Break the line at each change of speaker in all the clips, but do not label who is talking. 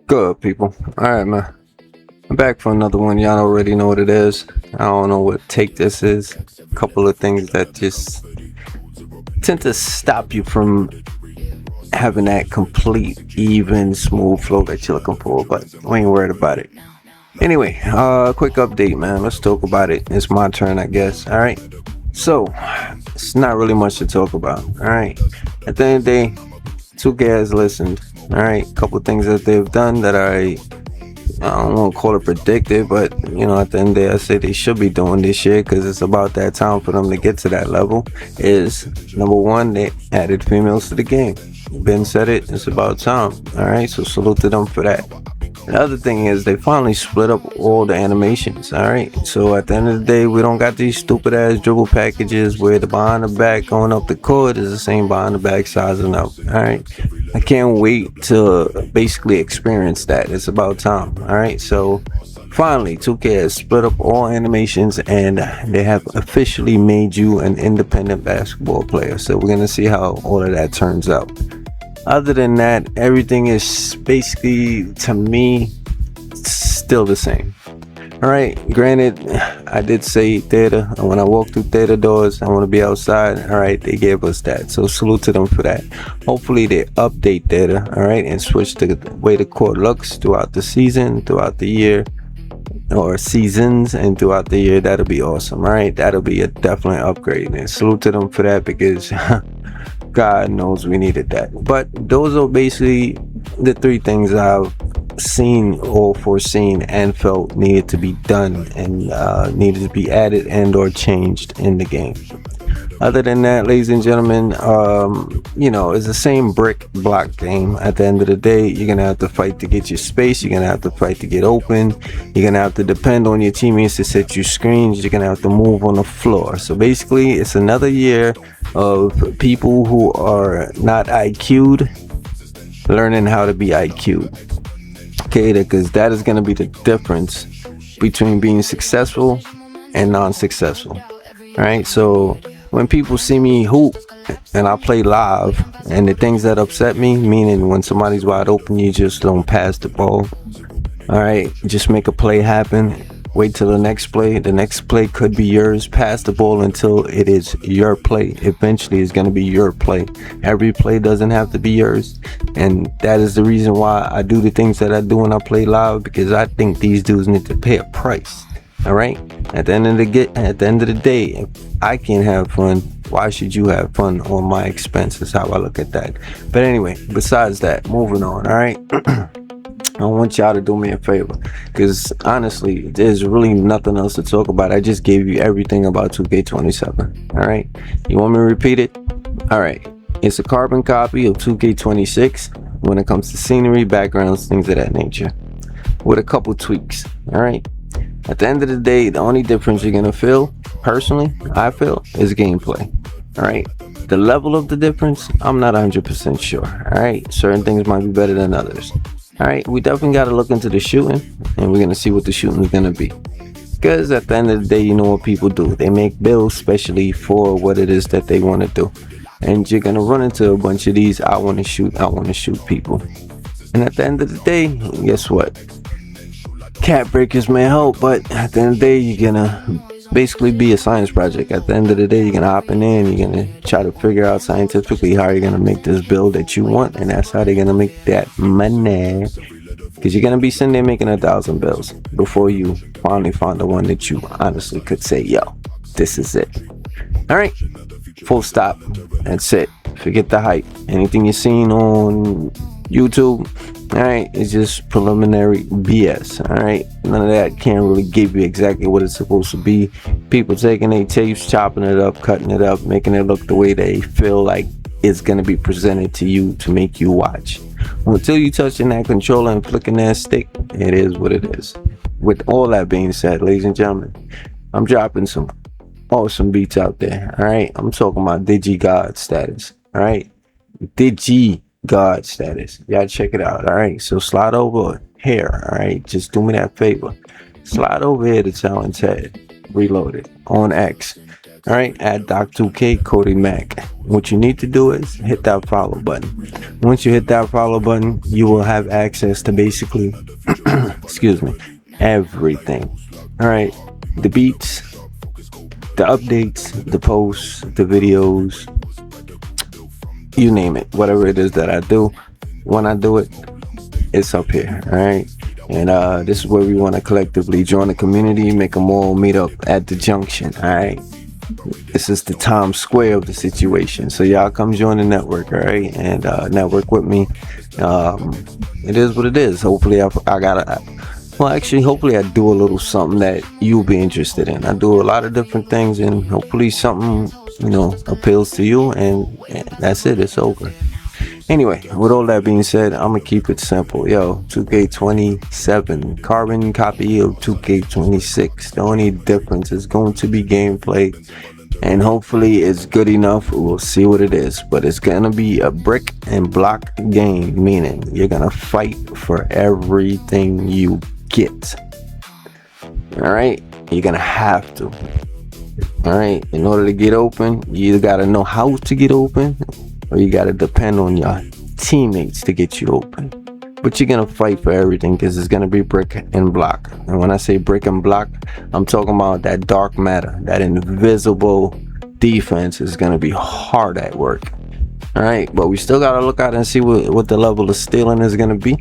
Good people. Alright, man. I'm back for another one. Y'all already know what it is. I don't know what take this is. A couple of things that just tend to stop you from having that complete, even, smooth flow that you're looking for, but we ain't worried about it. Anyway, quick update, man. Let's talk about it. It's my turn, I guess. Alright. So, it's not really much to talk about. Alright. At the end of the day, 2K has listened. Alright. A couple of things that they've done that I don't want to call it predicted, but at the end of the day, I say they should be doing this year because it's about that time for them to get to that level. Is number one, they added females to the game. Ben said it, it's about time. All right, so salute to them for that. The other thing is they finally split up all the animations. All right, so at the end of the day, we don't got these stupid ass dribble packages where the behind the back going up the court is the same behind the back sizing up. All right, I can't wait to basically experience that. It's about time. All right, so finally 2K has split up all animations and they have officially made you an independent basketball player. So we're gonna see how all of that turns out. Other than that, everything is basically, to me, still the same. All right, granted, I did say theater, and when I walk through theater doors, I want to be outside. All right, they gave us that, so salute to them for that. Hopefully, they update theater, all right, and switch the way the court looks throughout the season, throughout the year, or seasons, and throughout the year. That'll be awesome. All right, that'll be a definite upgrade, and salute to them for that because God knows we needed that. But those are basically the three things I've seen or foreseen and felt needed to be done and needed to be added and or changed in the game. Other than that, ladies and gentlemen, it's the same brick block game. At the end of the day, you're gonna have to fight to get your space. You're gonna have to fight to get open. You're gonna have to depend on your teammates to set you screens. You're gonna have to move on the floor. So basically, it's another year of people who are not IQ'd learning how to be IQ'd. Okay, because that is gonna be the difference between being successful and non-successful. All right, so when people see me hoop and I play live, and the things that upset me, meaning when somebody's wide open, you just don't pass the ball. All right, just make a play happen. Wait till the next play. The next play could be yours. Pass the ball until it is your play. Eventually, it's going to be your play. Every play doesn't have to be yours. And that is the reason why I do the things that I do when I play live, because I think these dudes need to pay a price. All right. At the end of the day, if I can't have fun, why should you have fun on my expense? Is how I look at that. But anyway, besides that, moving on. All right. I want y'all to do me a favor, because honestly, there's really nothing else to talk about. I just gave you everything about 2K27. All right. You want me to repeat it? All right. It's a carbon copy of 2K26 when it comes to scenery, backgrounds, things of that nature, with a couple tweaks. All right. At the end of the day, the only difference you're gonna feel, personally, I feel, is gameplay. All right. The level of the difference, I'm not 100% sure. All right. Certain things might be better than others. All right. We definitely got to look into the shooting, and we're gonna see what the shooting is gonna be. Because at the end of the day, you know what people do. They make bills specially for what it is that they want to do. And you're gonna run into a bunch of these I want to shoot people. And at the end of the day, guess what? Cat breakers may help, but at the end of the day, you're gonna basically be a science project. At the end of the day, you're gonna hop in there and you're gonna try to figure out scientifically how you're gonna make this build that you want, and that's how they're gonna make that money. Because you're gonna be sitting there making 1,000 bills before you finally find the one that you honestly could say, yo, this is it. All right, full stop. That's it. Forget the hype. Anything you're seeing on YouTube, all right, it's just preliminary BS. All right, none of that can really give you exactly what it's supposed to be. People taking their tapes, chopping it up, cutting it up, making it look the way they feel like it's gonna be presented to you to make you watch. Until you touching that controller and flicking that stick, it is what it is. With all that being said, ladies and gentlemen, I'm dropping some awesome beats out there. All right, I'm talking about Digi God status. All right, Digi God status. Y'all check it out. All right, so slide over here. All right, just do me that favor. Slide over here to Talent Ted Reloaded on X. All right, at Doc2K Cody Mac. What you need to do is hit that follow button. Once you hit that follow button, you will have access to basically, excuse me, everything. All right, the beats, the updates, the posts, the videos, you name it, whatever it is that I do. When I do it, it's up here. All right. And this is where we want to collectively join the community, make them all meet up at the junction. All right. This is the Times Square of the situation. So y'all come join the network, all right, and network with me. It is what it is. Hopefully, I got well, actually, hopefully, I do a little something that you'll be interested in. I do a lot of different things, and hopefully, something appeals to you. And that's it. It's over. Anyway, with all that being said, I'm gonna keep it simple. Yo, 2K27, carbon copy of 2K26. The only difference is going to be gameplay, and hopefully it's good enough. We'll see what it is, but it's gonna be a brick and block game, meaning you're gonna fight for everything you get. All right, you're gonna have to. All right, in order to get open, you either gotta know how to get open, or you gotta depend on your teammates to get you open. But you're gonna fight for everything because it's gonna be brick and block. And when I say brick and block, I'm talking about that dark matter, that invisible defense is gonna be hard at work. All right, but we still gotta look out and see what the level of stealing is gonna be.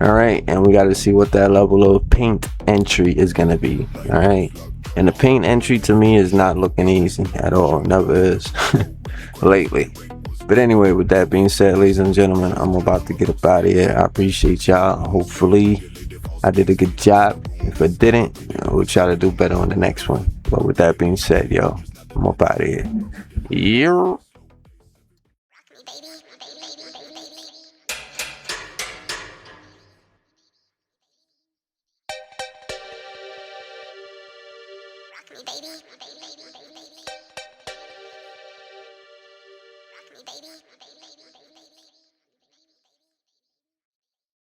All right, and we gotta see what that level of paint entry is gonna be. All right, and the paint entry to me is not looking easy at all. Never is lately. But anyway, with that being said, ladies and gentlemen, I'm about to get up out of here. I appreciate y'all. Hopefully, I did a good job. If I didn't, we'll try to do better on the next one. But with that being said, yo, I'm up out of here. Yeah.
Baby.